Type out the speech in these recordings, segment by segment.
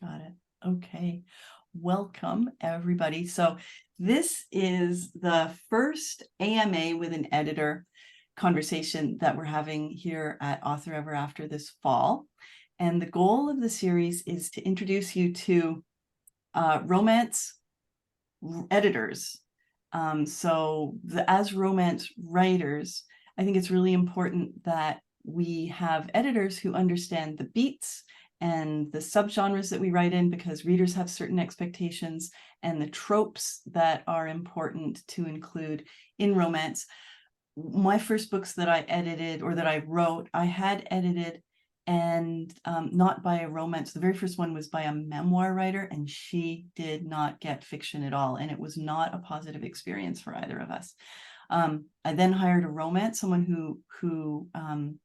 Got it. Okay. Welcome, everybody. So this is the first AMA with an editor conversation that we're having here at Author Ever After this fall. And the goal of the series is to introduce you to romance editors. As romance writers, I think it's really important that we have editors who understand the beats and the subgenres that we write in, because readers have certain expectations, and the tropes that are important to include in romance. My first books that I edited, or that I wrote, I had edited, and not by a romance. The very first one was by a memoir writer, and she did not get fiction at all, and it was not a positive experience for either of us. I then hired a romance, someone who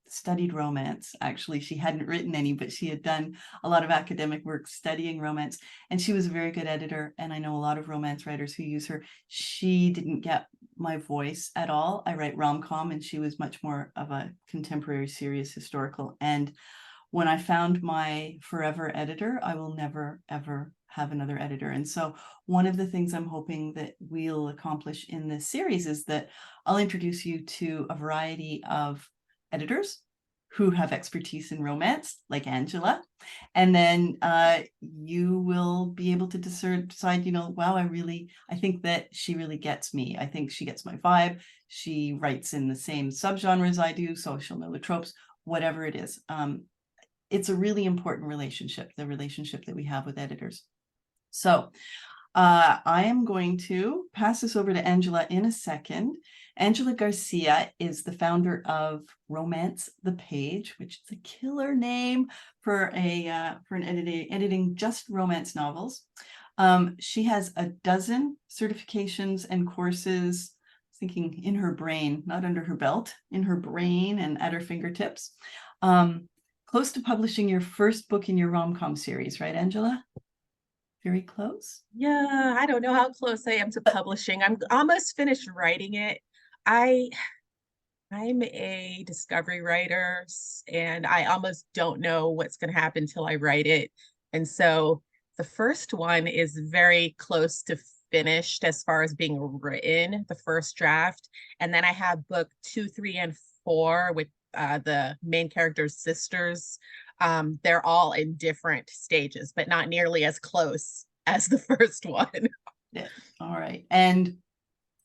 studied romance. Actually, she hadn't written any, but she had done a lot of academic work studying romance, and she was a very good editor. And I know a lot of romance writers who use her. She didn't get my voice at all. I write rom-com, and she was much more of a contemporary, serious, historical. And when I found my forever editor, I will never, ever have another editor. And so one of the things I'm hoping that we'll accomplish in this series is that I'll introduce you to a variety of editors who have expertise in romance, like Angela. And then you will be able to decide, wow, I think that she really gets me. I think she gets my vibe. She writes in the same subgenres I do, so she'll know the tropes, whatever it is. It's a really important relationship, the relationship that we have with editors. So I am going to pass this over to Angela in a second. Angela Garcia is the founder of Romance the Page, which is a killer name for an editing just romance novels. She has a dozen certifications and courses, thinking in her brain, not under her belt, in her brain and at her fingertips. Close to publishing your first book in your rom-com series, right, Angela? Very close? Yeah, I don't know how close I am to publishing. I'm almost finished writing it. I'm a discovery writer, and I almost don't know what's going to happen until I write it. And so the first one is very close to finished as far as being written, the first draft. And then I have book 2, 3, and 4 with the main character's sisters. They're all in different stages, but not nearly as close as the first one. Yeah. All right. And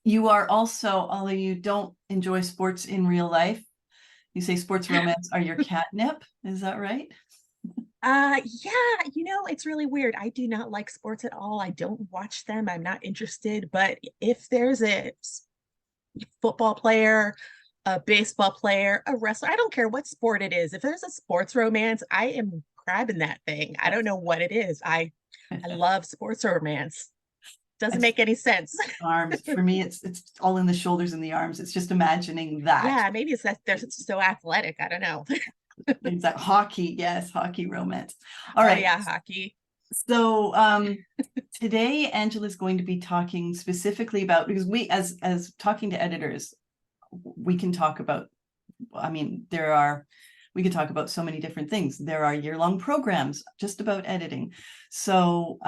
you are also, although you don't enjoy sports in real life, you say sports romance are your catnip. Is that right? Yeah, it's really weird. I do not like sports at all. I don't watch them. I'm not interested. But if there's a football player, a baseball player, a wrestler, I don't care what sport it is. If there's a sports romance, I am grabbing that thing. I don't know what it is. I love sports romance. Doesn't make any sense. Arms. For me, it's all in the shoulders and the arms. It's just imagining that. Yeah, maybe it's that they're so athletic. I don't know. It's that hockey, yes, hockey romance. All right. Yeah, hockey. So today Angela's going to be talking specifically about, because we as talking to editors, we can talk about, we could talk about so many different things. There are year-long programs just about editing. So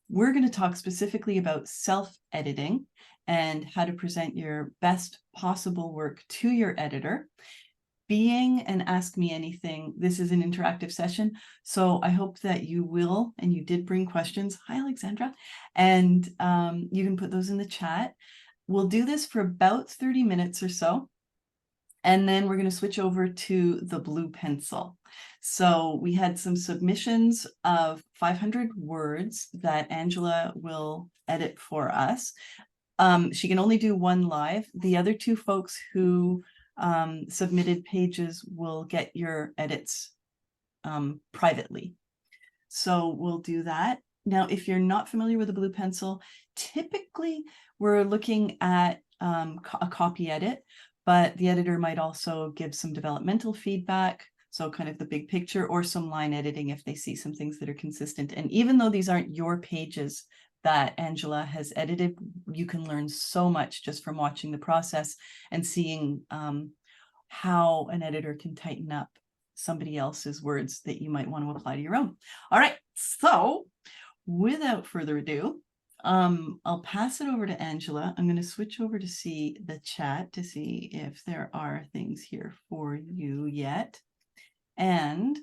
we're going to talk specifically about self-editing and how to present your best possible work to your editor. Being an Ask Me Anything, this is an interactive session, so I hope that you will, and you did bring questions. Hi, Alexandra. And you can put those in the chat. We'll do this for about 30 minutes or so, and then we're going to switch over to the blue pencil. So we had some submissions of 500 words that Angela will edit for us. She can only do one live. The other two folks who submitted pages will get your edits privately. So we'll do that. Now, if you're not familiar with the blue pencil, typically we're looking at a copy edit, but the editor might also give some developmental feedback, so kind of the big picture, or some line editing if they see some things that are consistent. And even though these aren't your pages that Angela has edited, you can learn so much just from watching the process and seeing how an editor can tighten up somebody else's words that you might want to apply to your own. All right, so without further ado, I'll pass it over to Angela. I'm going to switch over to see the chat to see if there are things here for you yet. And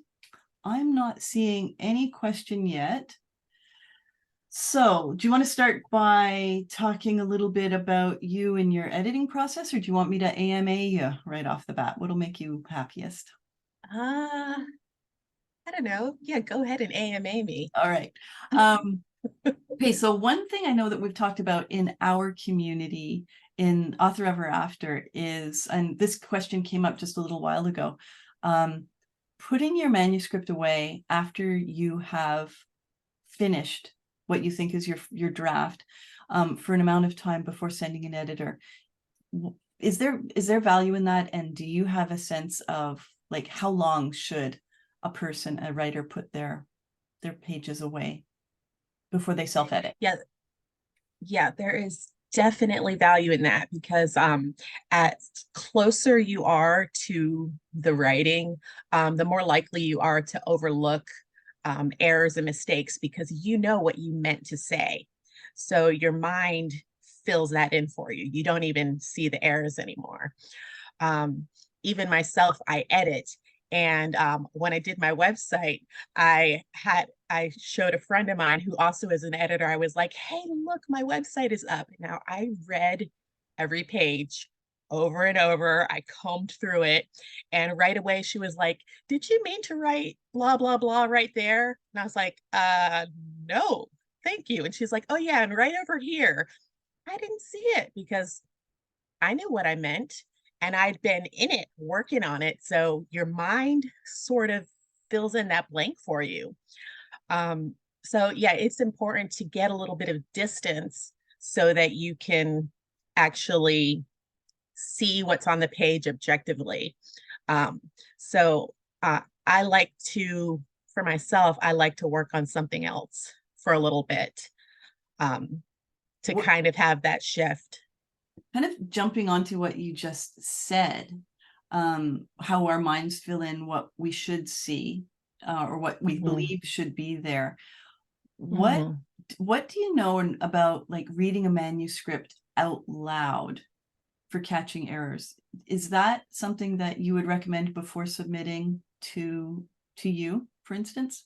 I'm not seeing any question yet. So do you want to start by talking a little bit about you and your editing process, or do you want me to AMA you right off the bat? What'll make you happiest? I don't know. Yeah, go ahead and AMA me. All right. Okay, so one thing I know that we've talked about in our community in Author Ever After is, and this question came up just a little while ago, putting your manuscript away after you have finished what you think is your draft for an amount of time before sending an editor. Is there value in that? And do you have a sense of like how long should a writer put their pages away before they self-edit? Yeah, there is definitely value in that, because as closer you are to the writing, the more likely you are to overlook errors and mistakes, because you know what you meant to say. So your mind fills that in for you. You don't even see the errors anymore. Even myself, I edit. And when I did my website, I showed a friend of mine who also is an editor. I was like, hey, look, my website is up. Now I read every page over and over. I combed through it. And right away she was like, did you mean to write blah, blah, blah right there? And I was like, no, thank you. And she's like, oh yeah, and right over here. I didn't see it because I knew what I meant and I'd been in it working on it. So your mind sort of fills in that blank for you. So yeah, it's important to get a little bit of distance so that you can actually see what's on the page objectively. So I like to, for myself, I like to work on something else for a little bit to kind of have that shift. Kind of jumping onto what you just said, how our minds fill in what we should see or what we believe should be there. What do you know about like reading a manuscript out loud for catching errors? Is that something that you would recommend before submitting to you, for instance?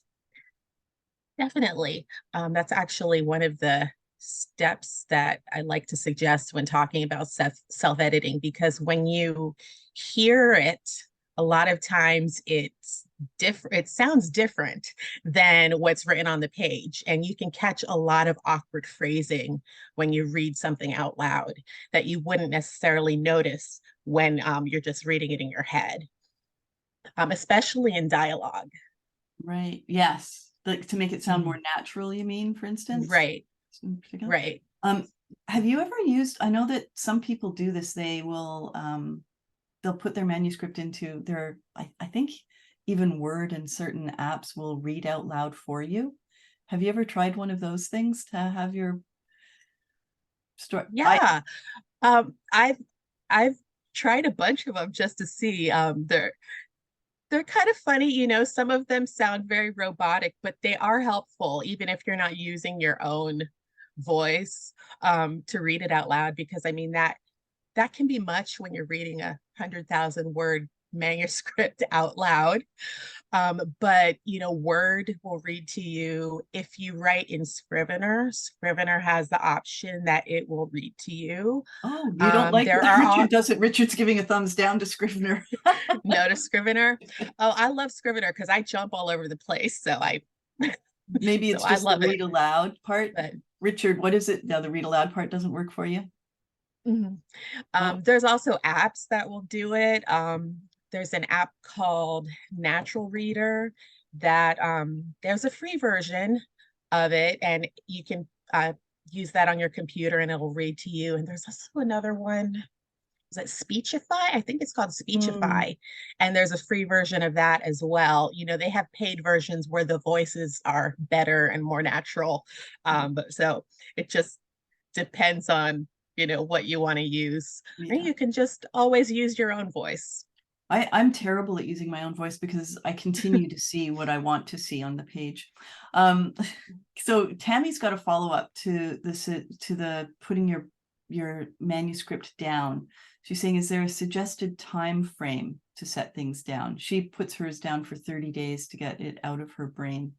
Definitely. That's actually one of the steps that I like to suggest when talking about self-editing, because when you hear it, a lot of times it's different. It sounds different than what's written on the page. And you can catch a lot of awkward phrasing when you read something out loud that you wouldn't necessarily notice when you're just reading it in your head, especially in dialogue. Right. Yes. Like to make it sound more natural, you mean, for instance? Right. Right. Have you ever used, I know that some people do this, they will they'll put their manuscript into their, I think even Word and certain apps will read out loud for you. Have you ever tried one of those things to have your story? Yeah. I've tried a bunch of them just to see. They're kind of funny, you know, some of them sound very robotic, but they are helpful, even if you're not using your own voice to read it out loud, because I mean that can be much when you're reading 100,000 word manuscript out loud. But you know, Word will read to you. If you write in Scrivener, Scrivener has the option that it will read to you. Oh, you don't like there that are Richard does it. Richard's giving a thumbs down to Scrivener. no to Scrivener. Oh, I love Scrivener because I jump all over the place. So Maybe it's so just I love the it. read aloud part. But Richard, what is it? No, the read aloud part doesn't work for you. There's also apps that will do it. There's an app called Natural Reader that there's a free version of it, and you can use that on your computer and it'll read to you. And there's also another one. Is it Speechify? I think it's called Speechify. And there's a free version of that as well. You know, they have paid versions where the voices are better and more natural. But so it just depends on, you know, what you want to use. Yeah. And you can just always use your own voice. I'm terrible at using my own voice because I continue to see what I want to see on the page. Um, so Tammy's got a follow up to this, to the putting your manuscript down. She's saying, is there a suggested time frame to set things down? She puts hers down for 30 days to get it out of her brain.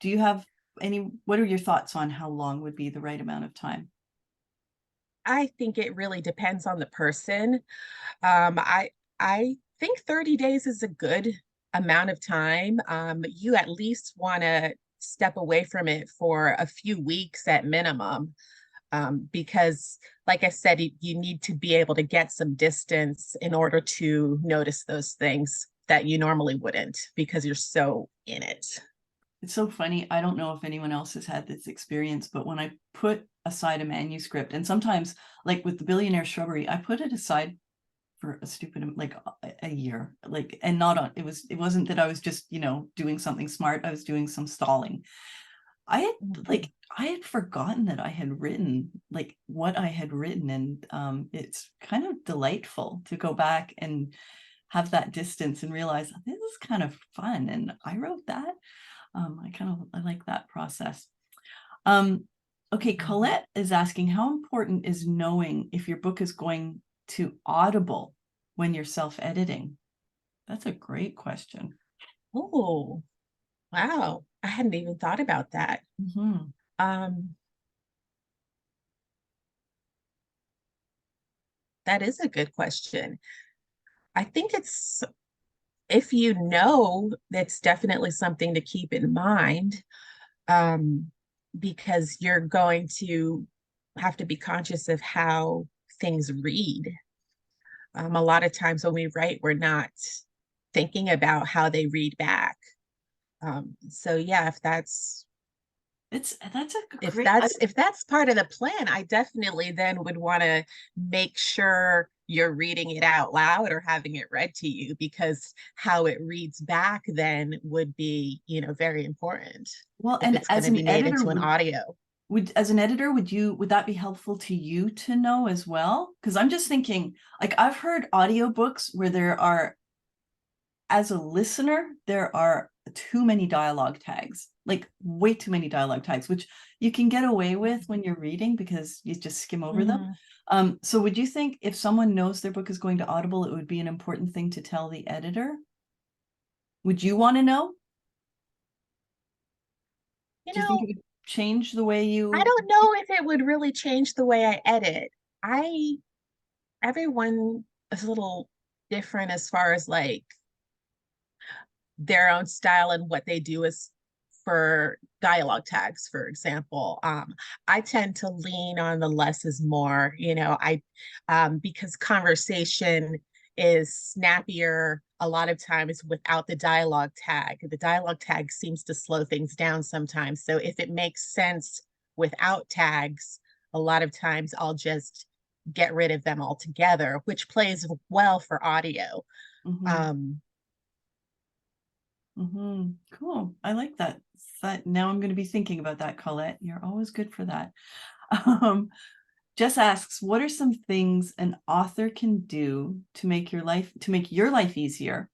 Do you have any, what are your thoughts on how long would be the right amount of time? I think it really depends on the person. Um, I I think 30 days is a good amount of time. You at least want to step away from it for a few weeks at minimum, because, like I said, you need to be able to get some distance in order to notice those things that you normally wouldn't because you're so in it. It's so funny. I don't know if anyone else has had this experience, but when I put aside a manuscript, and sometimes, like with the Billionaire Shrubbery, I put it aside for a stupid, like a year, like, and not on, it wasn't that I was just, doing something smart. I was doing some stalling. I had Mhm. like, I had forgotten that I had written like what I had written. And it's kind of delightful to go back and have that distance and realize this is kind of fun. And I wrote that. I like that process. Um, okay, Mhm. Colette is asking, how important is knowing if your book is going to Audible when you're self-editing? That's a great question. Oh, wow. I hadn't even thought about that. Mhm. Um, that is a good question. I think it's, if you know, that's definitely something to keep in mind, um, because you're going to have to be conscious of how things read. A lot of times when we write, we're not thinking about how they read back. So yeah, That's a if great, that's part of the plan, I definitely then would want to make sure you're reading it out loud or having it read to you, because how it reads back then would be, very important well, if and it's going to be made into an audio. as an editor, would that be helpful to you to know as well? Because I'm just thinking, like I've heard audiobooks where there are, as a listener, there are too many dialogue tags, like way too many dialogue tags, which you can get away with when you're reading because you just skim over them. Mhm. So would you think if someone knows their book is going to Audible, it would be an important thing to tell the editor? Would you want to know? You Do you think know, it would change the way I you? don't know if it would really change the way I edit. I Everyone is a little different as far as like their own style and what they do is for dialogue tags, for example. I tend to lean on the less is more, because conversation is snappier a lot of times without the dialogue tag. The dialogue tag seems to slow things down sometimes. So if it makes sense without tags, a lot of times I'll just get rid of them altogether, which plays well for audio. Mhm. Um, Cool. I like that. Now I'm going to be thinking about that, Colette. You're always good for that. Um, Jess asks, what are some things an author can do to make your life easier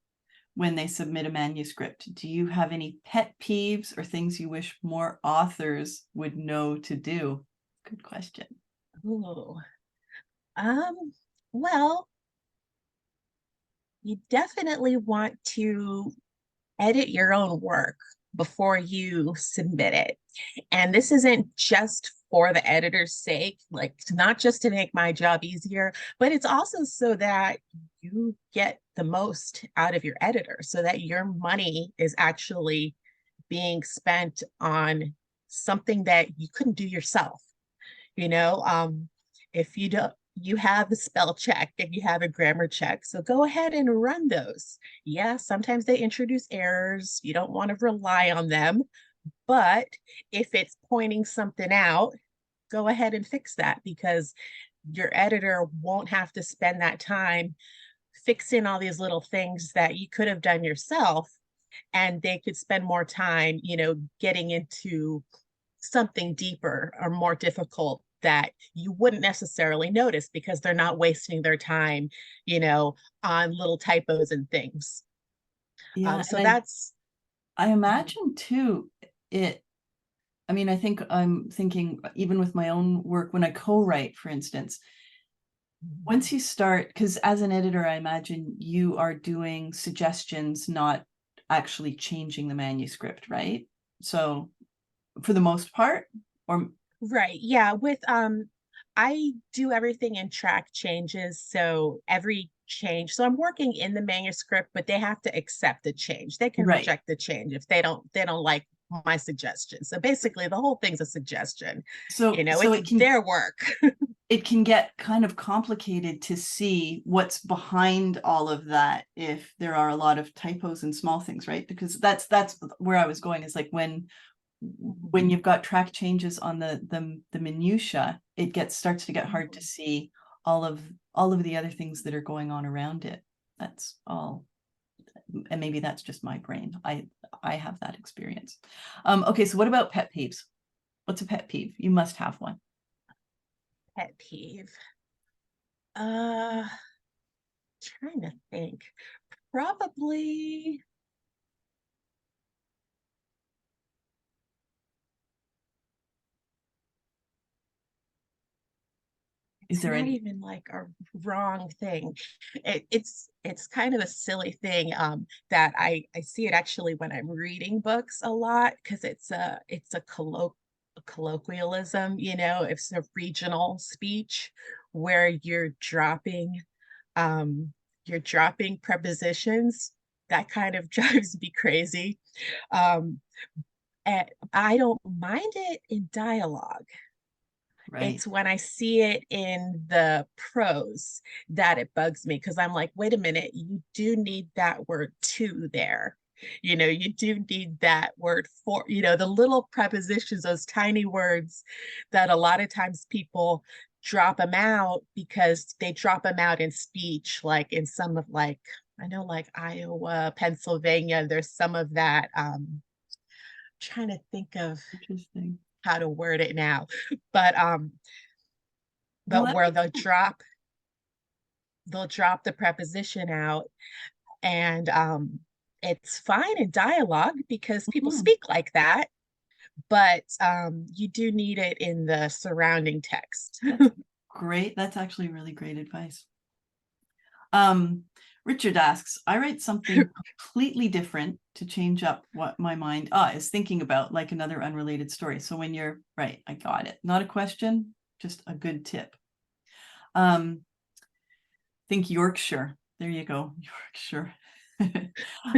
when they submit a manuscript? Do you have any pet peeves or things you wish more authors would know to do? Good question. ooh, well, you definitely want to edit your own work before you submit it. And this isn't just for the editor's sake, like not just to make my job easier, but it's also so that you get the most out of your editor, so that your money is actually being spent on something that you couldn't do yourself. you know um if you don't, you have a spell check and you have a grammar check, so go ahead and run those. Yeah, sometimes they introduce errors, you don't want to rely on them, but if it's pointing something out, go ahead and fix that, because your editor won't have to spend that time fixing all these little things that you could have done yourself, and they could spend more time getting into something deeper or more difficult that you wouldn't necessarily notice because they're not wasting their time, on little typos and things. Yeah, So and that's I imagine too, it, I mean, I think I'm thinking even with my own work, when I co-write, for instance, once you start, because as an editor, I imagine you are doing suggestions, not actually changing the manuscript, right? So for the most part, or right. Yeah. I do everything in track changes. So every change. So I'm working in the manuscript, but they have to accept the change. They can right. reject the change if they don't like my suggestion. So basically the whole thing's a suggestion. So It's their work. it can get kind of complicated to see what's behind all of that if there are a lot of typos and small things, right? Because that's where I was going, is like when you've got track changes on the minutia, it starts to get hard to see all of the other things that are going on around it. That's all. And maybe that's just my brain. I have that experience. Okay, so what about pet peeves? What's a pet peeve? You must have one. Pet peeve. Uh, Trying to think. Probably Is it's there not any? even like a wrong thing. It's kind of a silly thing that I see it actually when I'm reading books a lot because a colloquialism, it's a regional speech where um you're dropping prepositions. That kind of drives me crazy. Um and I don't mind it in dialogue. Right. It's when I see it in the prose that it bugs me because I'm like, wait a minute, you do need that word to there. You do need that word for, the little prepositions, those tiny words that a lot of times people drop them out because they drop them out in speech, like in some of like, I know like Iowa, Pennsylvania, there's some of that. Trying to think of Interesting. how to word it now, but No, but that where makes sense. they'll drop the preposition out and it's fine in dialogue because people Mhm. speak like that, but you do need it in the surrounding text. That's great. That's actually really great advice. Um, Richard asks, I write something completely different to change up what my mind is thinking about, like another unrelated story. So when you're right, I got it. Not a question, just a good tip. Um, think Yorkshire. There you go, Yorkshire.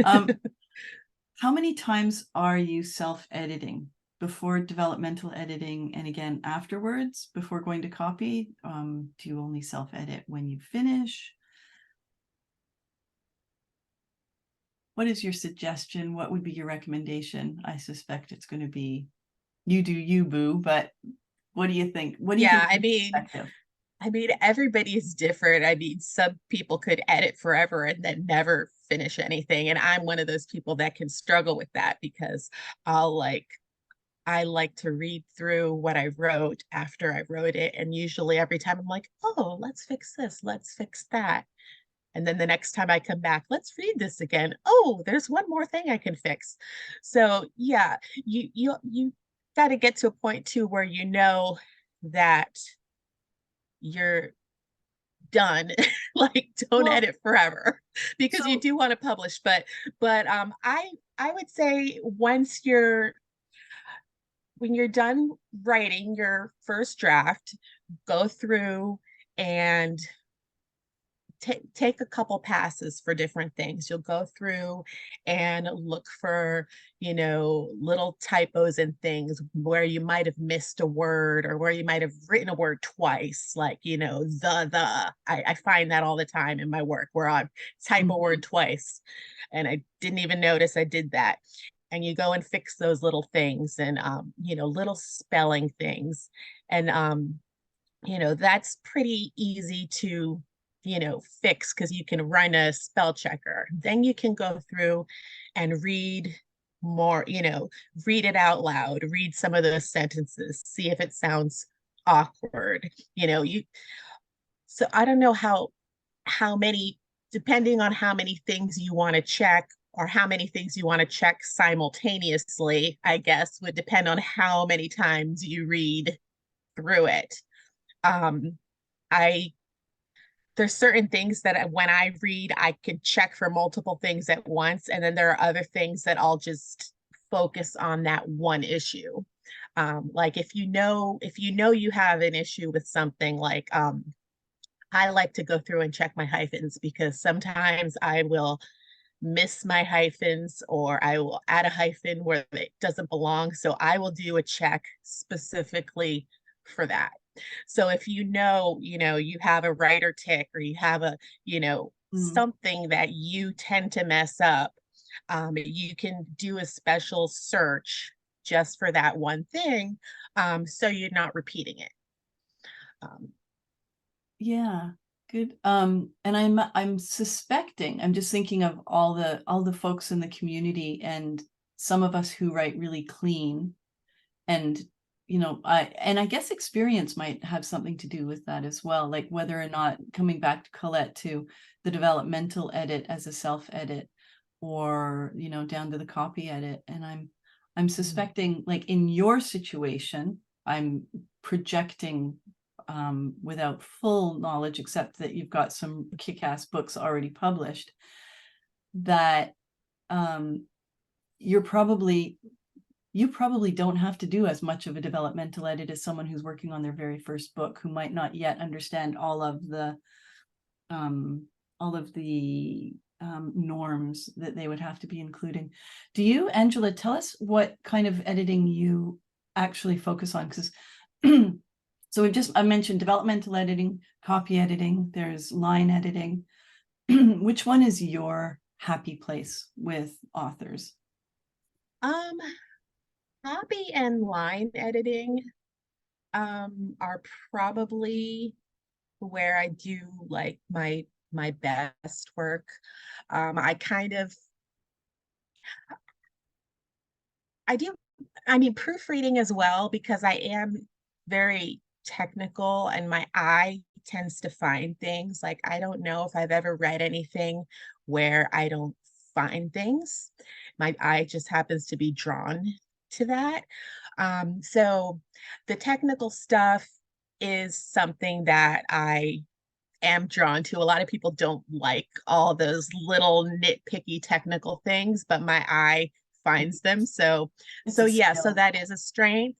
um, how many times are you self-editing? Before developmental editing and again afterwards, before going to copy? Do you only self-edit when you finish? What is your suggestion? What would be your recommendation? I suspect it's going to be you do you, boo, but what do you think? What do you think Yeah, is effective? everybody is different. I mean, some people could edit forever and then never finish anything, and I'm one of those people that can struggle with that because I'll like I like to read through what I wrote after I wrote it. And usually every time I'm like, oh, let's fix this, let's fix that. And then the next time I come back, let's read this again. Oh, there's one more thing I can fix. So yeah, you got to get to a point too where you know that you're done. Like don't Well, edit forever because you so do want to publish. But I would say when you're done writing your first draft, go through and take a couple passes for different things. You'll go through and look for, little typos and things where you might have missed a word or where you might have written a word twice, like, the. I find that all the time in my work where I type a mhm. word twice and I didn't even notice I did that. And you go and fix those little things and, little spelling things. And, that's pretty easy to, fix because you can run a spell checker. Then you can go through and read more, read it out loud, read some of those sentences, see if it sounds awkward. So I don't know how many, depending on how many things you want to check or how many things you want to check simultaneously, I guess would depend on how many times you read through it. Um, I there's certain things that when I read, I can check for multiple things at once, and then there are other things that I'll just focus on that one issue. Like if you know you have an issue with something, like I like to go through and check my hyphens because sometimes I will miss my hyphens or I will add a hyphen where it doesn't belong. So I will do a check specifically for that. So if you have a writer tick or you have Mm. something that you tend to mess up, you can do a special search just for that one thing, so you're not repeating it. Um, Yeah, good. And I'm suspecting, I'm just thinking of all the folks in the community and some of us who write really clean, and I guess experience might have something to do with that as well, like whether or not, coming back to Colette, to the developmental edit as a self edit, or down to the copy edit. And I'm suspecting, like in your situation, I'm projecting without full knowledge, except that you've got some kick-ass books already published, that um, you probably don't have to do as much of a developmental edit as someone who's working on their very first book, who might not yet understand um, all of the norms that they would have to be including. Do you, Angela, tell us what kind of editing you actually focus on? Because so I mentioned developmental editing, copy editing, there's line editing. Which one is your happy place with authors? um, Copy and line editing are probably where I do like my best work. I kind of I do I mean proofreading as well because I am very technical and my eye tends to find things. Like I don't know if I've ever read anything where I don't find things. My eye just happens to be drawn to that. So the technical stuff is something that I am drawn to. A lot of people don't like all those little nitpicky technical things, but my eye finds them. So It's so a yeah, so skill. that is a strength.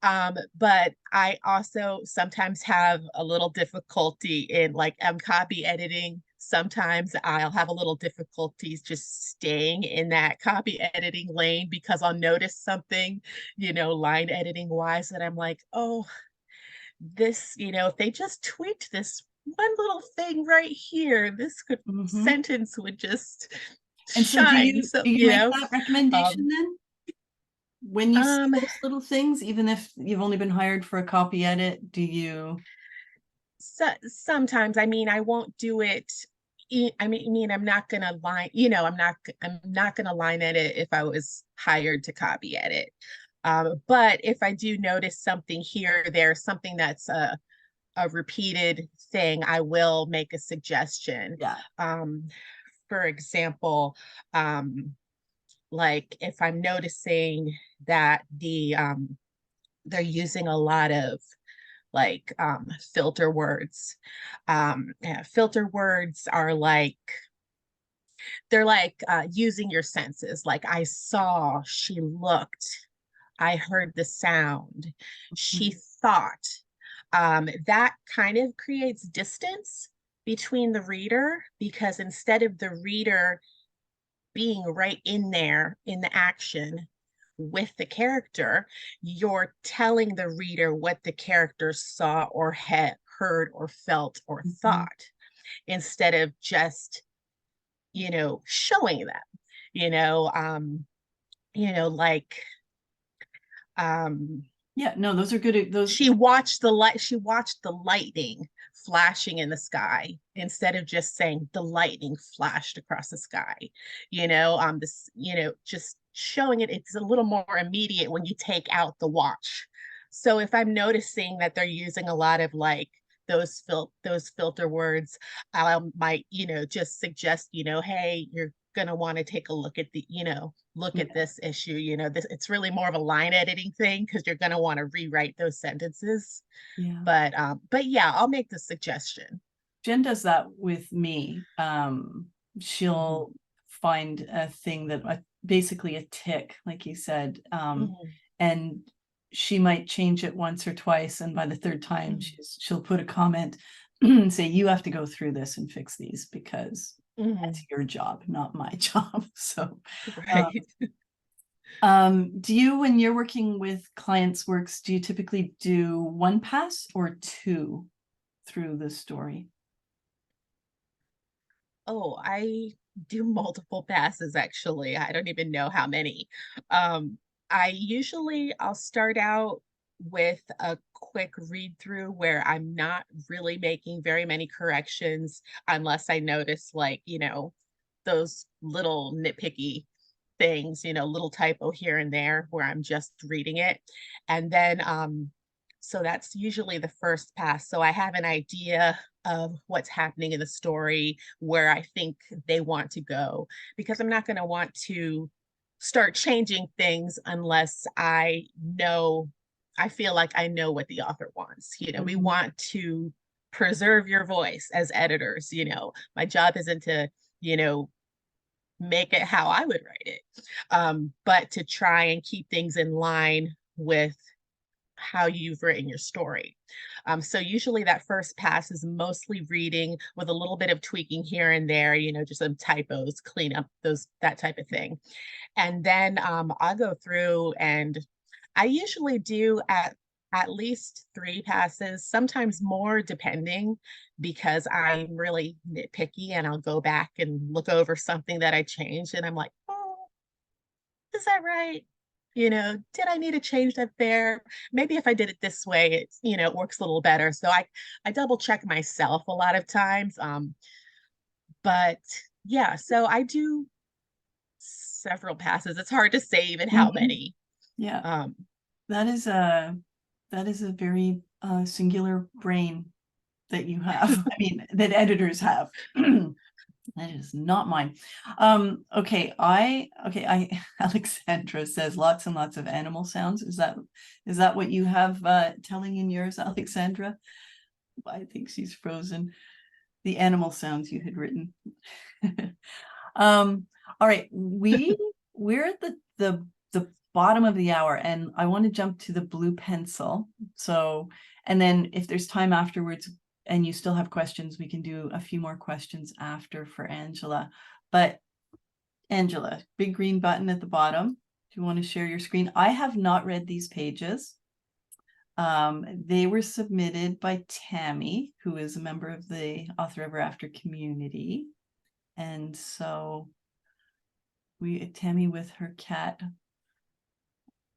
But I also sometimes have a little difficulty in like copy editing. Sometimes I'll have a little difficulties just staying in that copy editing lane because I'll notice something, line editing wise, that I'm like, oh, this, if they just tweaked this one little thing right here, this could Mhm. sentence would just And so shine. So, do you make that recommendation um, then? When you see um, those little things, even if you've only been hired for a copy edit, do you? so sometimes, I mean, I won't do it. I mean, I'm not gonna line, I'm not gonna line edit if I was hired to copy edit. But if I do notice something here or there, something that's a repeated thing, I will make a suggestion. Yeah. Um, for example, like if I'm noticing that they're using a lot of like filter words. Yeah, filter words are like they're like using your senses. Like I saw, she looked, I heard the sound, she Mhm. thought. That kind of creates distance between the reader because instead of the reader being right in there in the action with the character, you're telling the reader what the character saw or had heard or felt or Mhm. thought instead of just, showing them, you know, um, like um Yeah, no, those are good. Those, she watched the lightning flashing in the sky instead of just saying the lightning flashed across the sky. Just showing it, it's a little more immediate when you take out the watch So if I'm noticing that they're using a lot of like those filter words, I might, just suggest, hey, you're gonna want to take a look at look Yeah. at this issue. This it's really more of a line editing thing because you're gonna want to rewrite those sentences. Yeah. But yeah, I'll make the suggestion. Jen does that with me. Mhm, She'll find a thing that basically a tick, like you said, mhm, and she might change it once or twice, and by the third time, mhm, she'll put a comment and say, "You have to go through this and fix these because that's mhm. your job, not my job." So, uh, Right. do you, when you're working with clients' works, do you typically do one pass or two through the story? Oh, I do multiple passes actually. I don't even know how many. Um, I'll start out with a quick read through where I'm not really making very many corrections unless I notice like, those little nitpicky things, little typo here and there where I'm just reading it. And then so that's usually the first pass. So I have an idea of what's happening in the story, where I think they want to go, because I'm not going to want to start changing things unless I feel like I know what the author wants. We Mhm. want to preserve your voice as editors. My job isn't to, you know, make it how I would write it, but to try and keep things in line with how you've written your story. So usually that first pass is mostly reading with a little bit of tweaking here and there, just some typos, clean up that type of thing. And then I'll go through, and I usually do at least 3 passes, sometimes more depending, because I'm really nitpicky and I'll go back and look over something that I changed and I'm like, oh, is that right? Did I need to change that there? Maybe if I did it this way, it works a little better. So I double check myself a lot of times. But yeah, so I do several passes. It's hard to say even how Mhm. many. Yeah, Um, that is a very singular brain that you have. I mean, that editors have. That is not mine. Okay, I Alexandra says lots and lots of animal sounds. Is that what you have telling in yours, Alexandra? I think she's frozen. The animal sounds you had written. All right, we're at the bottom of the hour, and I want to jump to the blue pencil. So, and then if there's time afterwards and you still have questions, we can do a few more questions after for Angela. But Angela, big green button at the bottom. Do you want to share your screen? I have not read these pages. They were submitted by Tammy, who is a member of the Author Ever After community. And so Tammy with her cat,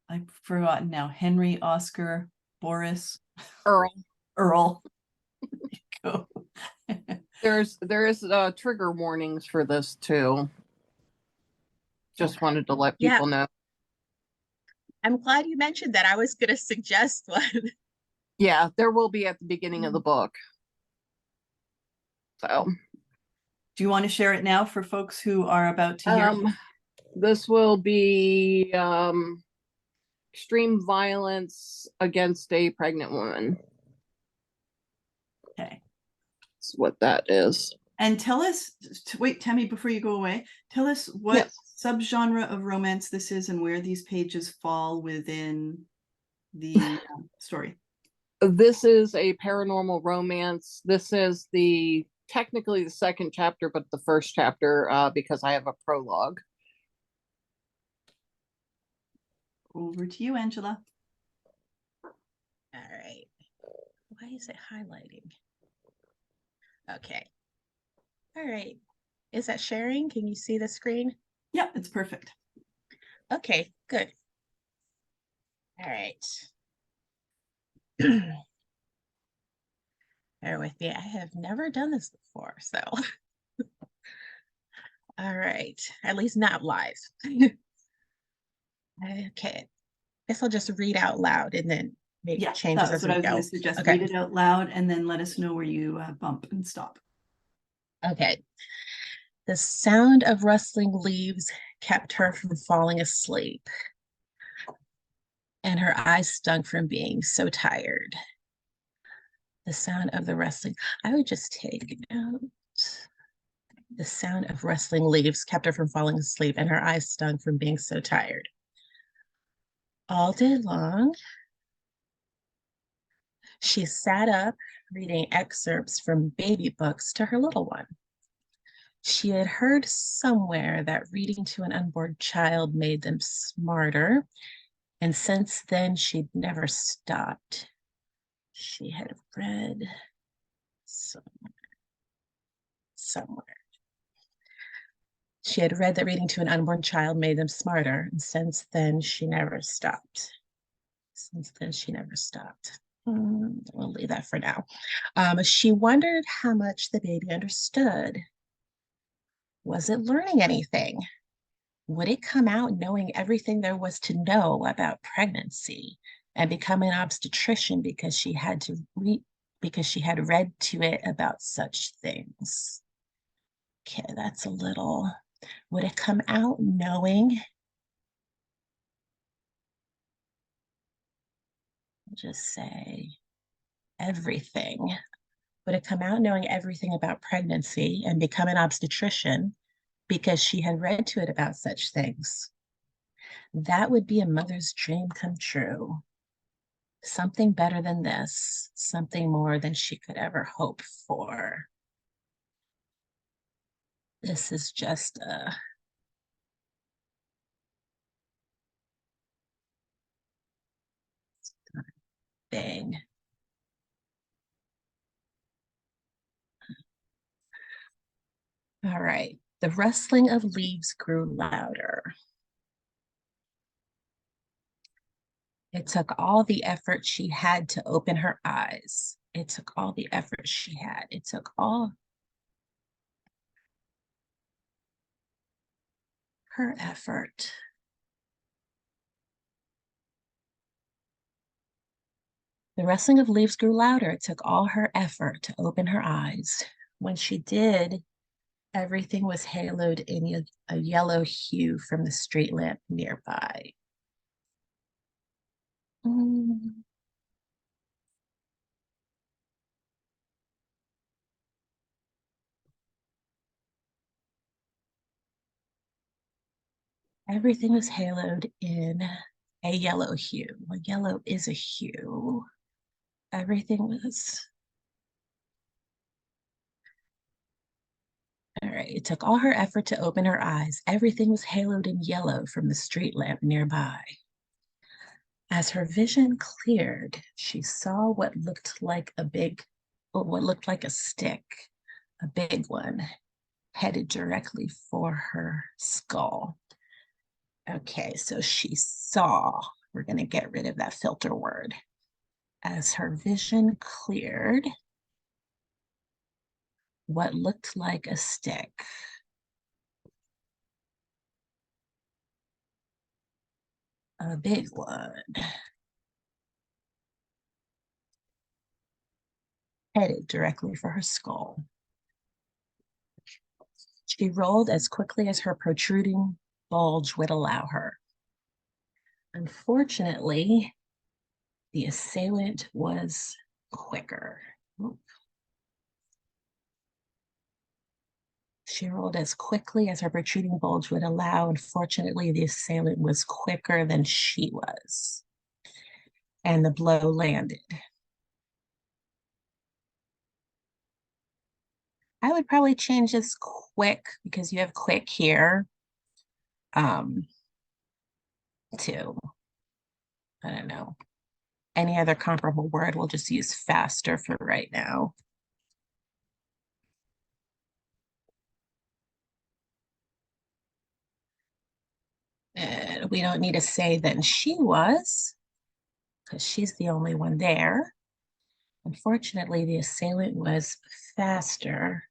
I've forgotten now, Henry, Oscar, Boris, Earl, Earl. Go. there is trigger warnings for this too. Just Okay. wanted to let yeah, people know. I'm glad you mentioned that. I was going to suggest one. Yeah, there will be at the beginning of the book. So, Do you want to share it now for folks who are about to hear? this will be extreme violence against a pregnant woman. Okay. That's what that is. And tell us, wait, Tammy, before you go away, tell us what Yes. subgenre of romance this is and where these pages fall within the story. This is a paranormal romance. This is technically the second chapter, but the first chapter because I have a prologue. Over to you, Angela. All right. Why is it highlighting? Okay. All right. Is that sharing? Can you see the screen? Yeah, it's perfect. Okay, good. All right. Bear with me. I have never done this before, so. All right. At least not live. Okay. Guess I'll just read out loud and then make Yeah, changes that's as what I we was going go. to suggest. Okay. Read it out loud and then let us know where you bump and stop. Okay. The sound of rustling leaves kept her from falling asleep, and her eyes stung from being so tired. The sound of the rustling, I would just take out. The sound of rustling leaves kept her from falling asleep, and her eyes stung from being so tired. All day long, she sat up reading excerpts from baby books to her little one. She had heard somewhere that reading to an unborn child made them smarter, and since then she'd never stopped. She had read somewhere. She had read that reading to an unborn child made them smarter, and since then she never stopped. Since then she never stopped. We'll leave that for now. She wondered how much the baby understood. Was it learning anything? Would it come out knowing everything there was to know about pregnancy and become an obstetrician because she had read to it about such things? Okay, that's a little. Would it come out knowing? I'll just say everything. Would it come out knowing everything about pregnancy and become an obstetrician because she had read to it about such things? That would be a mother's dream come true. Something better than this, something more than she could ever hope for. This is just a thing. All right. The rustling of leaves grew louder. It took all the effort she had to open her eyes. It took all the effort she had. It took all her effort. The rustling of leaves grew louder. It took all her effort to open her eyes. When she did, everything was haloed in a yellow hue from the street lamp nearby. Everything was haloed in a yellow hue. Well, yellow is a hue. Everything was. All right. It took all her effort to open her eyes. Everything was haloed in yellow from the street lamp nearby. As her vision cleared, she saw what looked like a stick, a big one, headed directly for her skull. Okay, so she saw. We're going to get rid of that filter word. As her vision cleared, what looked like a stick. A big one. Headed directly for her skull. She rolled as quickly as her protruding bulge would allow her. Unfortunately, the assailant was quicker. She rolled as quickly as her protruding bulge would allow. Unfortunately, the assailant was quicker than she was, and the blow landed. I would probably change this quick because you have quick here. To, I don't know, any other comparable word. We'll just use faster for right now. And we don't need to say than she was, because she's the only one there. Unfortunately, the assailant was faster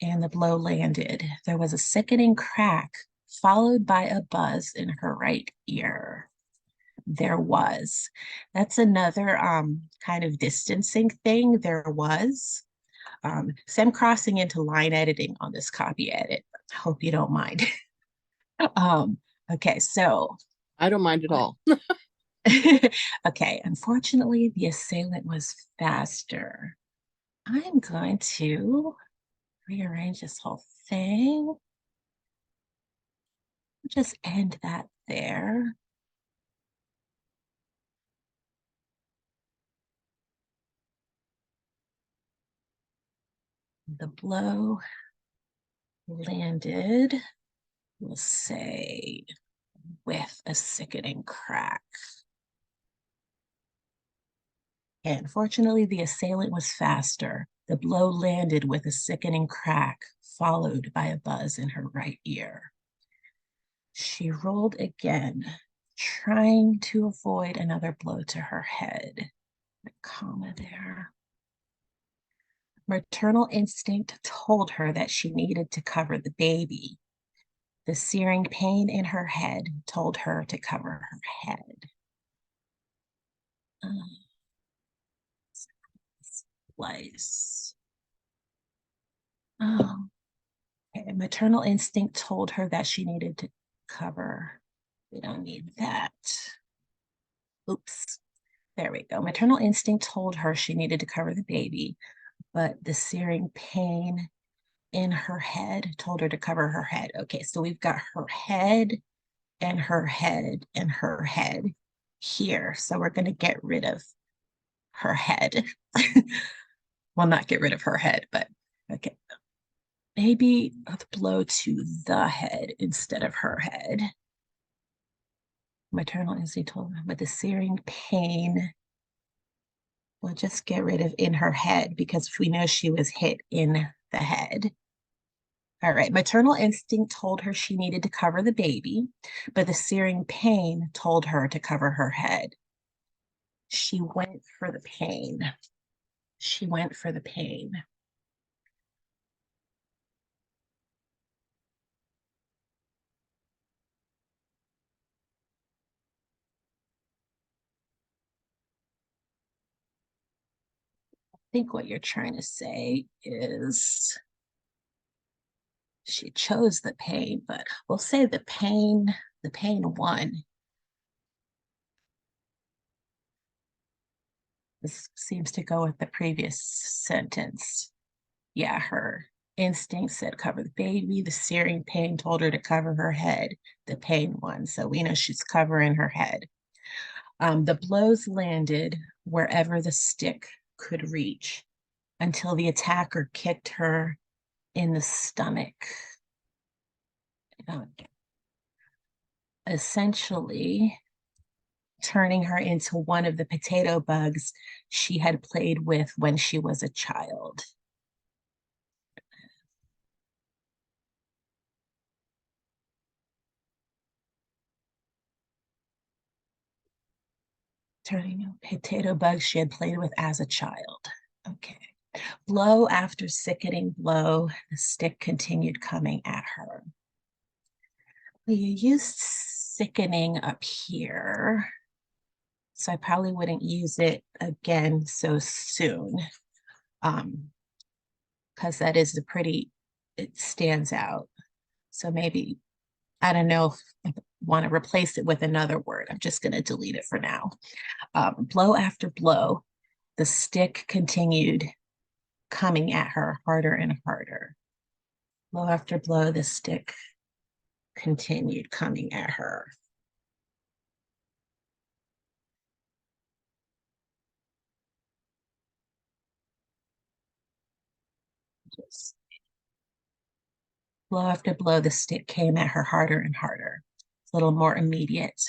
and the blow landed. There was a sickening crack, followed by a buzz in her right ear. There was. That's another kind of distancing thing. There was. So I'm crossing into line editing on this copy edit. I hope you don't mind. Okay, so I don't mind at all. okay, unfortunately, the assailant was faster. I'm going to rearrange this whole thing. Just end that there. The blow landed, we'll say, with a sickening crack. And fortunately, the assailant was faster. The blow landed with a sickening crack, followed by a buzz in her right ear. She rolled again, trying to avoid another blow to her head. A comma there. Maternal instinct told her that she needed to cover the baby. The searing pain in her head told her to cover her head. Splice. Oh, okay. Maternal instinct told her that she needed to cover. We don't need that. Oops. There we go. Maternal instinct told her she needed to cover the baby, but the searing pain in her head told her to cover her head. Okay, so we've got her head and her head and her head here. So we're going to get rid of her head. Well, not get rid of her head, but okay. Maybe a blow to the head instead of her head. Maternal instinct told her, but the searing pain, we'll just get rid of in her head because we know she was hit in the head. All right, maternal instinct told her she needed to cover the baby, but the searing pain told her to cover her head. She went for the pain. She went for the pain. I think what you're trying to say is she chose the pain, but we'll say the pain won. This seems to go with the previous sentence. Yeah, her instinct said cover the baby. The searing pain told her to cover her head. The pain won. So we know she's covering her head. The blows landed wherever the stick could reach until the attacker kicked her in the stomach. Essentially, turning her into one of the potato bugs she had played with when she was a child. Turning potato bugs she had played with as a child. Okay. Blow after sickening blow, the stick continued coming at her. We used sickening up here, so I probably wouldn't use it again so soon, because that is it stands out. So maybe, I don't know if I want to replace it with another word. I'm just going to delete it for now. Blow after blow, the stick continued coming at her harder and harder. Blow after blow, the stick continued coming at her. Just blow after blow, the stick came at her harder and harder. It's a little more immediate.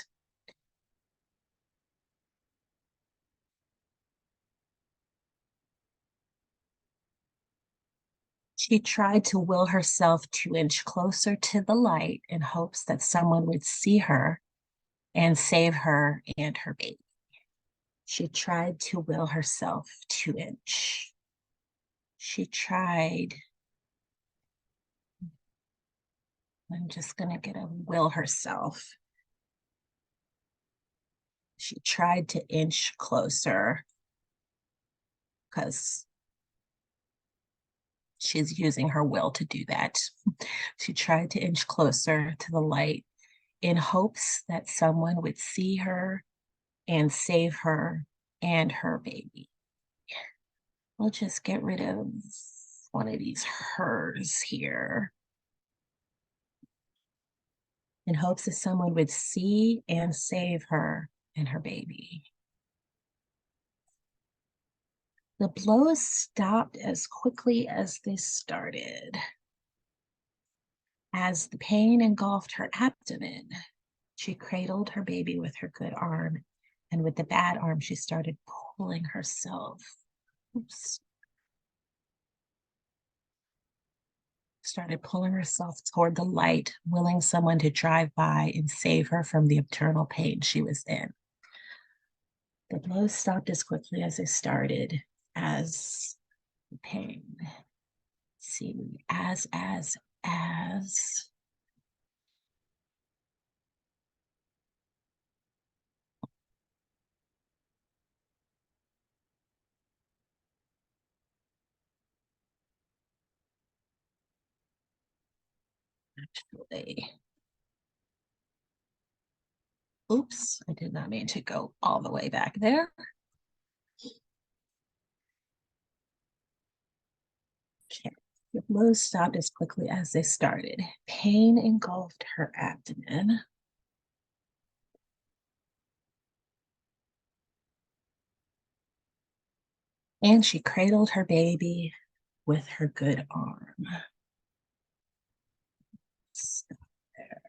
She tried to will herself to inch closer to the light in hopes that someone would see her and save her and her baby. She tried to will herself to inch. She tried. I'm just going to get a will herself. She tried to inch closer because she's using her will to do that. She tried to inch closer to the light in hopes that someone would see her and save her and her baby. We'll just get rid of one of these hers here. In hopes that someone would see and save her and her baby. The blows stopped as quickly as they started. As the pain engulfed her abdomen, she cradled her baby with her good arm, and with the bad arm, she started pulling herself. Oops. Started pulling herself toward the light, willing someone to drive by and save her from the eternal pain she was in. The blows stopped as quickly as they started, as the pain. Let's see, as. Actually, oops, I did not mean to go all the way back there. Okay. The blows stopped as quickly as they started. Pain engulfed her abdomen. And she cradled her baby with her good arm. Stop there.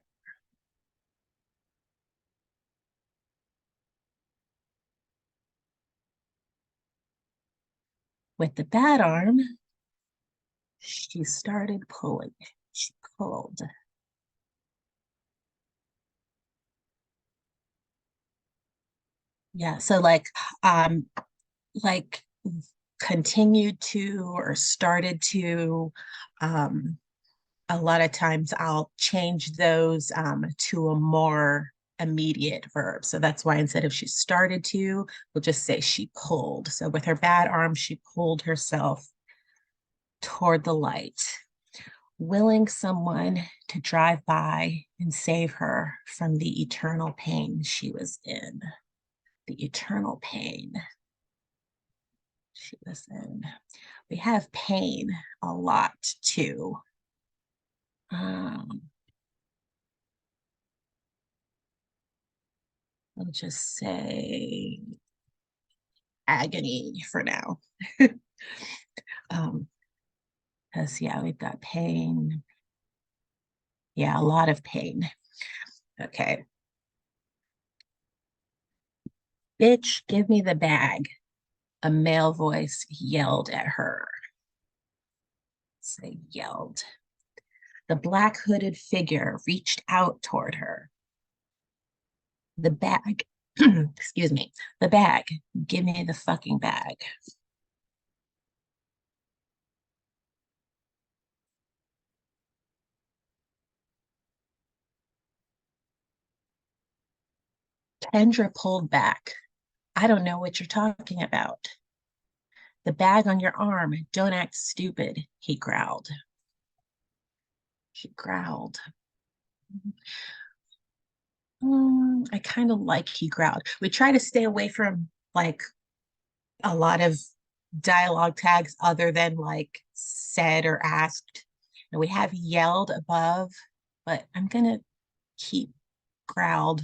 With the bad arm, she started pulling. She pulled. Yeah, so like continued to or started to, a lot of times I'll change those to a more immediate verb. So that's why instead of she started to, we'll just say she pulled. So with her bad arm, she pulled herself toward the light, willing someone to drive by and save her from the eternal pain she was in. The eternal pain she was in. We have pain a lot too. I'll just say agony for now. Because yeah, we've got pain. Yeah, a lot of pain. Okay. Bitch, give me the bag. A male voice yelled at her. Say yelled. The black hooded figure reached out toward her. The bag, excuse me, the bag. Give me the fucking bag. Kendra pulled back. I don't know what you're talking about. The bag on your arm. Don't act stupid, he growled. He growled. I kind of like he growled. We try to stay away from like a lot of dialogue tags other than like said or asked. And we have yelled above, but I'm gonna keep growled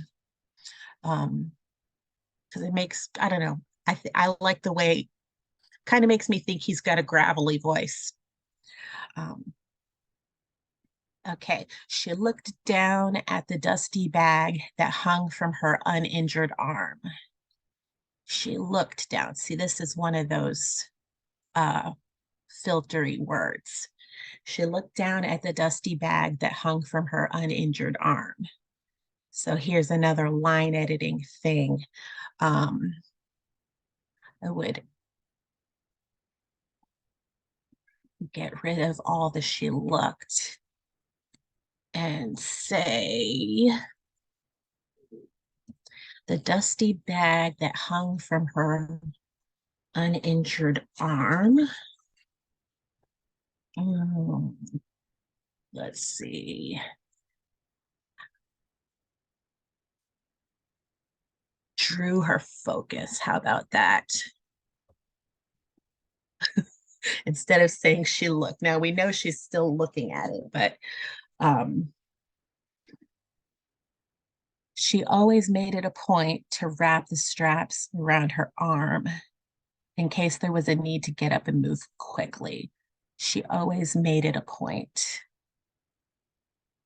because it makes, I don't know, I like the way, kind of makes me think he's got a gravelly voice. Okay, she looked down at the dusty bag that hung from her uninjured arm. She looked down. See, this is one of those filtery words. She looked down at the dusty bag that hung from her uninjured arm. So here's another line editing thing. I would get rid of all the she looked the dusty bag that hung from her uninjured arm. Let's see. Drew her focus. How about that? Instead of saying she looked. Now we know she's still looking at it, but she always made it a point to wrap the straps around her arm in case there was a need to get up and move quickly. She always made it a point.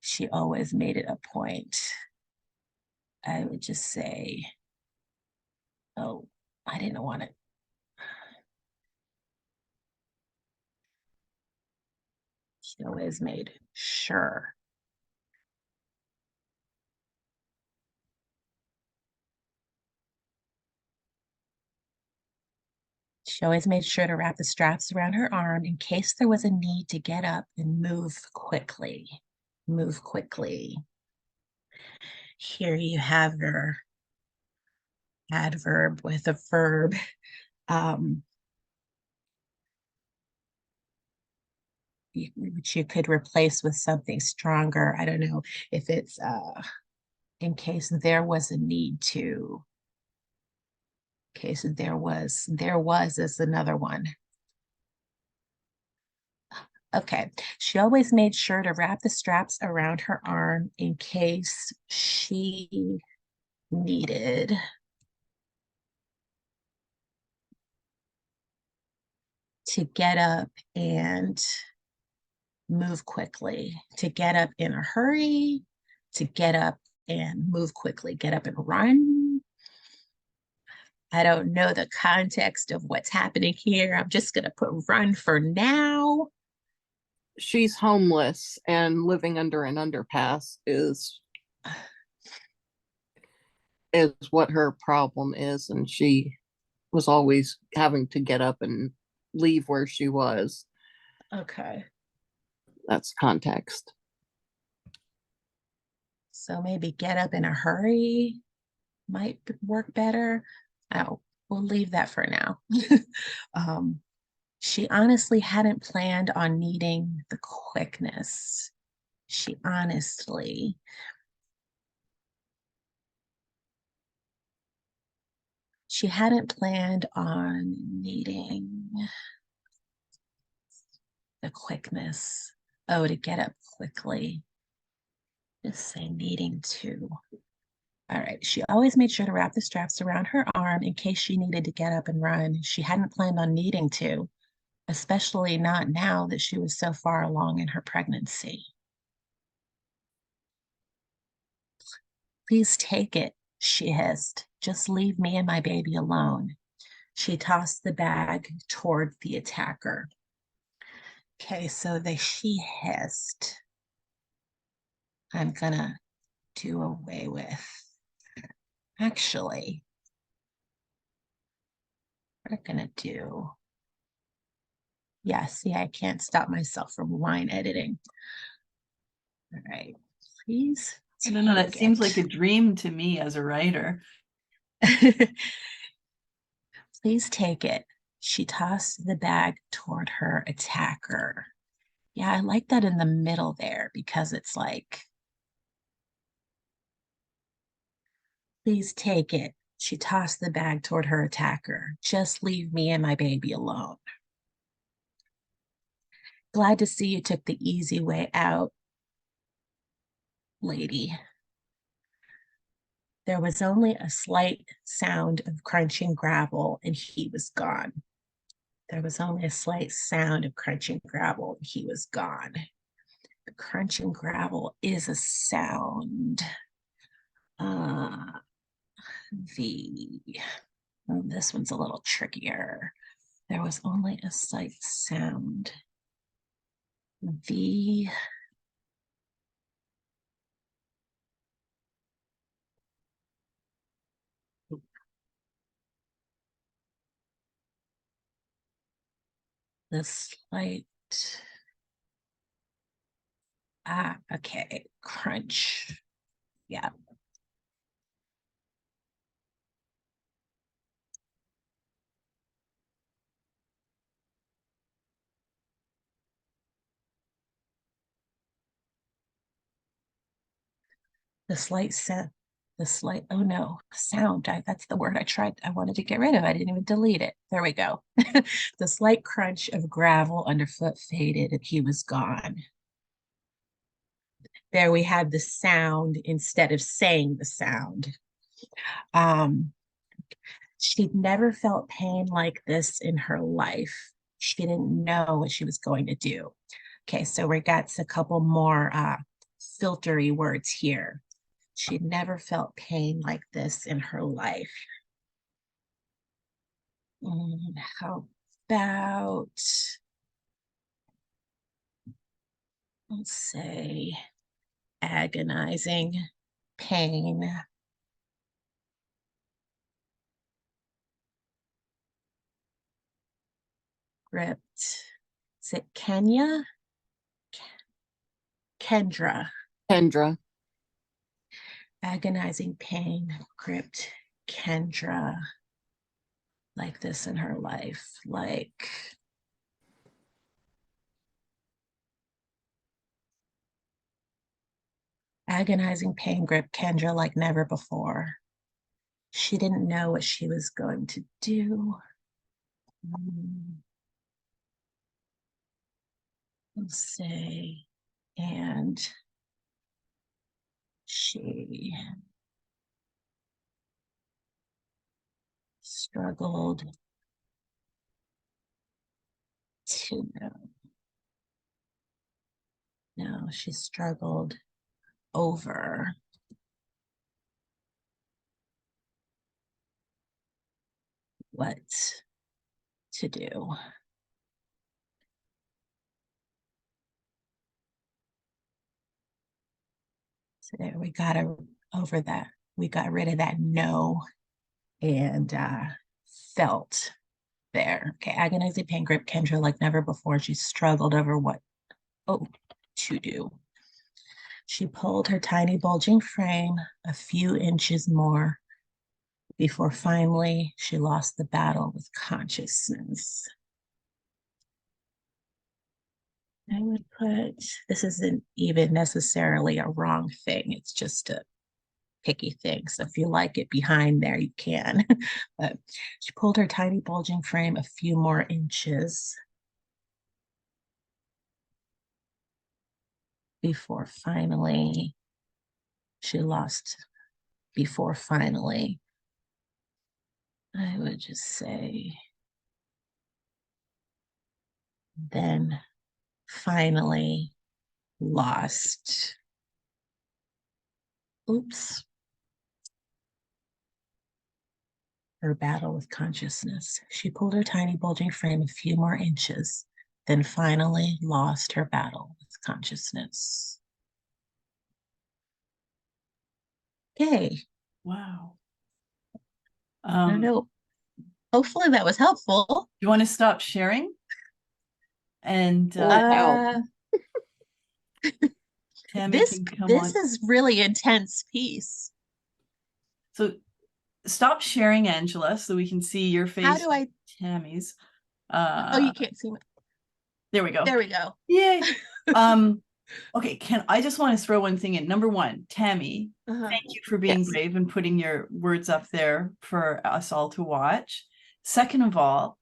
She always made it a point. I would just say, oh, I didn't want it. She always made sure. She always made sure to wrap the straps around her arm in case there was a need to get up and move quickly. Move quickly. Here you have your adverb with a verb. Which you could replace with something stronger. I don't know if it's in case there was a need to. In case there was is another one. Okay, she always made sure to wrap the straps around her arm in case she needed to get up and move quickly, to get up in a hurry, to get up and move quickly, get up and run. I don't know the context of what's happening here. I'm just going to put run for now. She's homeless and living under an underpass is what her problem is, and she was always having to get up and leave where she was. Okay. That's context. So maybe get up in a hurry might work better. Oh, we'll leave that for now. She honestly hadn't planned on needing the quickness. She honestly. She hadn't planned on needing the quickness. Oh, to get up quickly. Just say needing to. All right. She always made sure to wrap the straps around her arm in case she needed to get up and run. She hadn't planned on needing to, especially not now that she was so far along in her pregnancy. Please take it, she hissed. Just leave me and my baby alone. She tossed the bag toward the attacker. Okay, so she hissed. I'm gonna do away with. Actually, we're gonna do. Yeah, see, I can't stop myself from line editing. All right, please. I don't know, that seems like a dream to me as a writer. Please take it. She tossed the bag toward her attacker. Yeah, I like that in the middle there because it's like, please take it. She tossed the bag toward her attacker. Just leave me and my baby alone. Glad to see you took the easy way out, lady. There was only a slight sound of crunching gravel and he was gone. There was only a slight sound of crunching gravel and he was gone. The crunching gravel is a sound. This one's a little trickier. There was only a slight sound. The slight, okay, crunch. Yeah. The slight sound, oh no, sound. That's the word I wanted to get rid of. I didn't even delete it. There we go. The slight crunch of gravel underfoot faded and he was gone. There we had the sound instead of saying the sound. She'd never felt pain like this in her life. She didn't know what she was going to do. Okay, so we got a couple more filtery words here. She'd never felt pain like this in her life. How about, let's say, agonizing pain. Gripped. Is it Kenya? Kendra. Kendra. Agonizing pain gripped Kendra like this in her life. Like, agonizing pain gripped Kendra like never before. She didn't know what she was going to do. Let's say, and she struggled to know. No, she struggled over what to do. So there we got over that. We got rid of that no and felt there. Okay, agonizing pain gripped Kendra like never before. She struggled over what to do. She pulled her tiny bulging frame a few inches more before finally she lost the battle with consciousness. I would put, this isn't even necessarily a wrong thing. It's just a picky thing. So if you like it behind there, you can. But she pulled her tiny bulging frame a few more inches before finally she lost, before finally, I would just say, then finally lost. Oops. Her battle with consciousness. She pulled her tiny bulging frame a few more inches, then finally lost her battle with consciousness. Okay. Wow. I don't know. Hopefully that was helpful. You want to stop sharing? And Tammy this can come on. is really intense piece. So stop sharing, Angela, so we can see your face. How do I? Tammy's. Oh, you can't see me. There we go. There we go. Yay. Okay, I just want to throw one thing in. Number one, Tammy, thank you for being brave and putting your words up there for us all to watch. Second of all,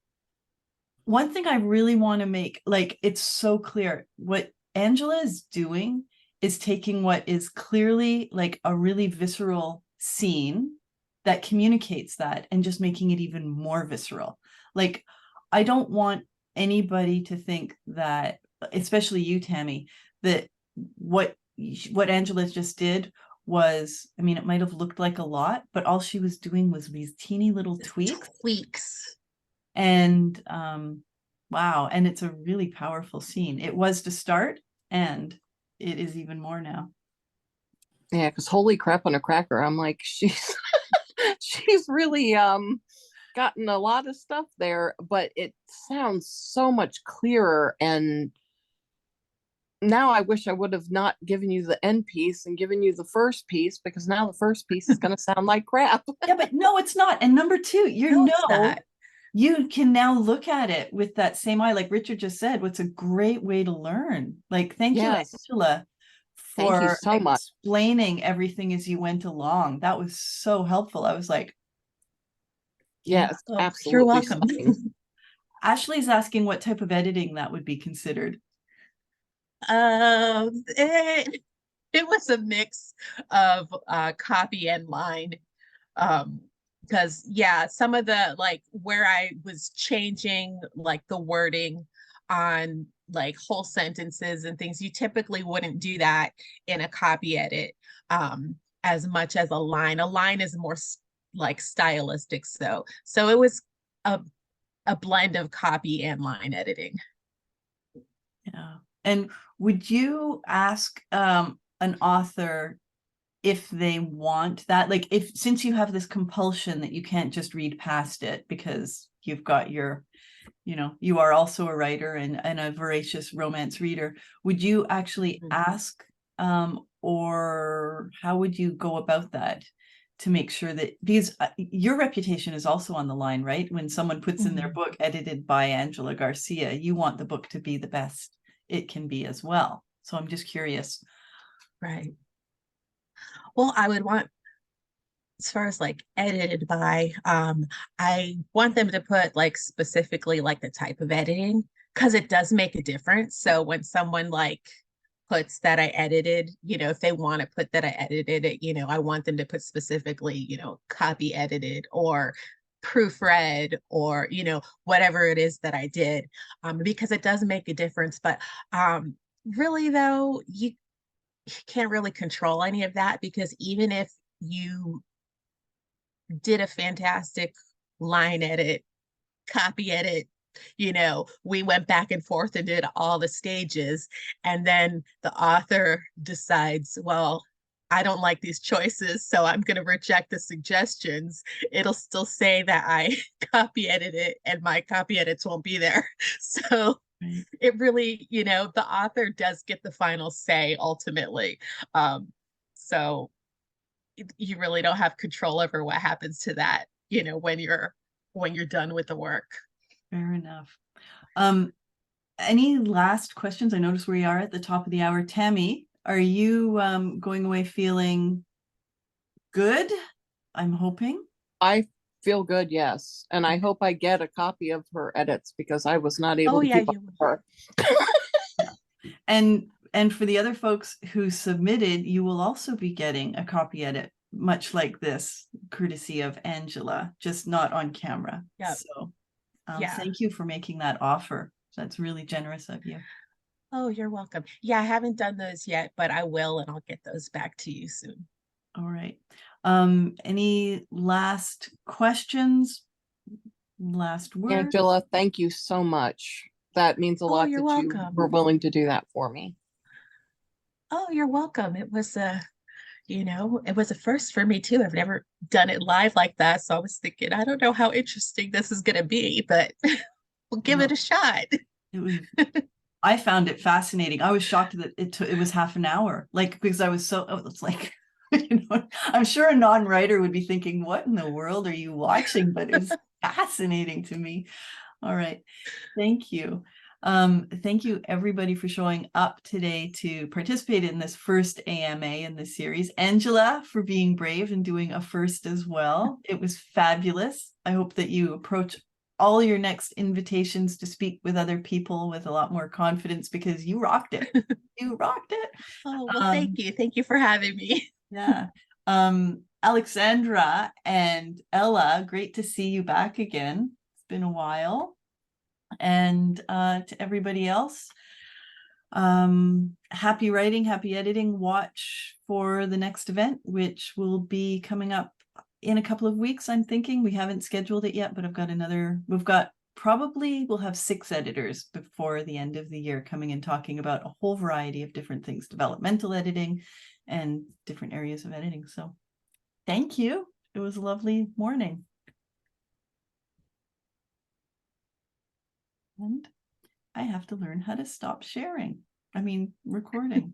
one thing I really want to make, like, it's so clear what Angela is doing is taking what is clearly like a really visceral scene that communicates that and just making it even more visceral. Like, I don't want anybody to think that, especially you, Tammy, that what Angela just did was, I mean, it might have looked like a lot, but all she was doing was these teeny little tweaks. And wow, and it's a really powerful scene. It was to start, and it is even more now. Yeah, because holy crap on a cracker, I'm like, she's she's really gotten a lot of stuff there, but it sounds so much clearer. And now I wish I would have not given you the end piece and given you the first piece, because now the first piece is going to sound like crap. Yeah, but no, it's not. And number two, you can now look at it with that same eye, like Richard just said. What's a great way to learn. Like, thank you, Angela, Thank you for so much. explaining everything as you went along. That was so helpful. I was like, Yeah, it's Oh, you're absolutely welcome. stunning. Ashley's asking what type of editing that would be considered. It was a mix of copy and line. Because yeah, some of the like where I was changing like the wording on like whole sentences and things, you typically wouldn't do that in a copy edit as much as a line. A line is more like stylistic, so it was a blend of copy and line editing. Yeah. And would you ask an author if they want that? Like if, since you have this compulsion that you can't just read past it because you've got your, you know, you are also a writer and a voracious romance reader, would you actually ask or how would you go about that to make sure that, because your reputation is also on the line, right? When someone puts in their book edited by Angela Garcia, you want the book to be the best it can be as well. So I'm just curious. Right. Well, I would want, as far as like edited by, I want them to put like specifically like the type of editing because it does make a difference. So when someone like puts that I edited, you know, if they want to put that I edited it, you know, I want them to put specifically, you know, copy edited or proofread or, you know, whatever it is that I did, because it does make a difference. But really though, you can't really control any of that because even if you did a fantastic line edit, copy edit, you know, we went back and forth and did all the stages. And then the author decides, well, I don't like these choices, so I'm going to reject the suggestions. It'll still say that I copy edited it and my copy edits won't be there. So Right. it really, you know, the author does get the final say ultimately. So you really don't have control over what happens to that, you know, when you're done with the work. Fair enough. Any last questions? I notice we are at the top of the hour. Tammy, are you going away feeling good? I'm hoping. I feel good, yes. And I hope I get a copy of her edits because I was not able Oh to yeah, keep up you with her. And for the other folks who submitted, you will also be getting a copy edit, much like this, courtesy of Angela, just not on camera. Yep. So Yeah. thank you for making that offer. That's really generous of you. Oh, you're welcome. Yeah, I haven't done those yet, but I will, and I'll get those back to you soon. All right. Any last questions? Last words? Angela, thank you so much. That means a Oh, lot you're that you welcome. were willing to do that for me. Oh, you're welcome. It was you know, it was a first for me too. I've never done it live like that. So I was thinking, I don't know how interesting this is gonna be, but we'll give it a shot. It was, I found it fascinating. I was shocked that it was half an hour, like, because I was so, it's like, you know, I'm sure a non-writer would be thinking, what in the world are you watching? But it was fascinating to me. All right. Thank you. Thank you everybody for showing up today to participate in this first AMA in this series. Angela, for being brave and doing a first as well. It was fabulous. I hope that you approach all your next invitations to speak with other people with a lot more confidence because you rocked it. You rocked it. Oh, well, thank you. Thank you for having me. Yeah. Alexandra and Ella, great to see you back again. It's been a while. And to everybody else, happy writing, happy editing. Watch for the next event, which will be coming up in a couple of weeks. I'm thinking we haven't scheduled it yet, but we'll have 6 editors before the end of the year coming and talking about a whole variety of different things, developmental editing and different areas of editing. So thank you. It was a lovely morning. And I have to learn how to stop sharing. I mean, recording.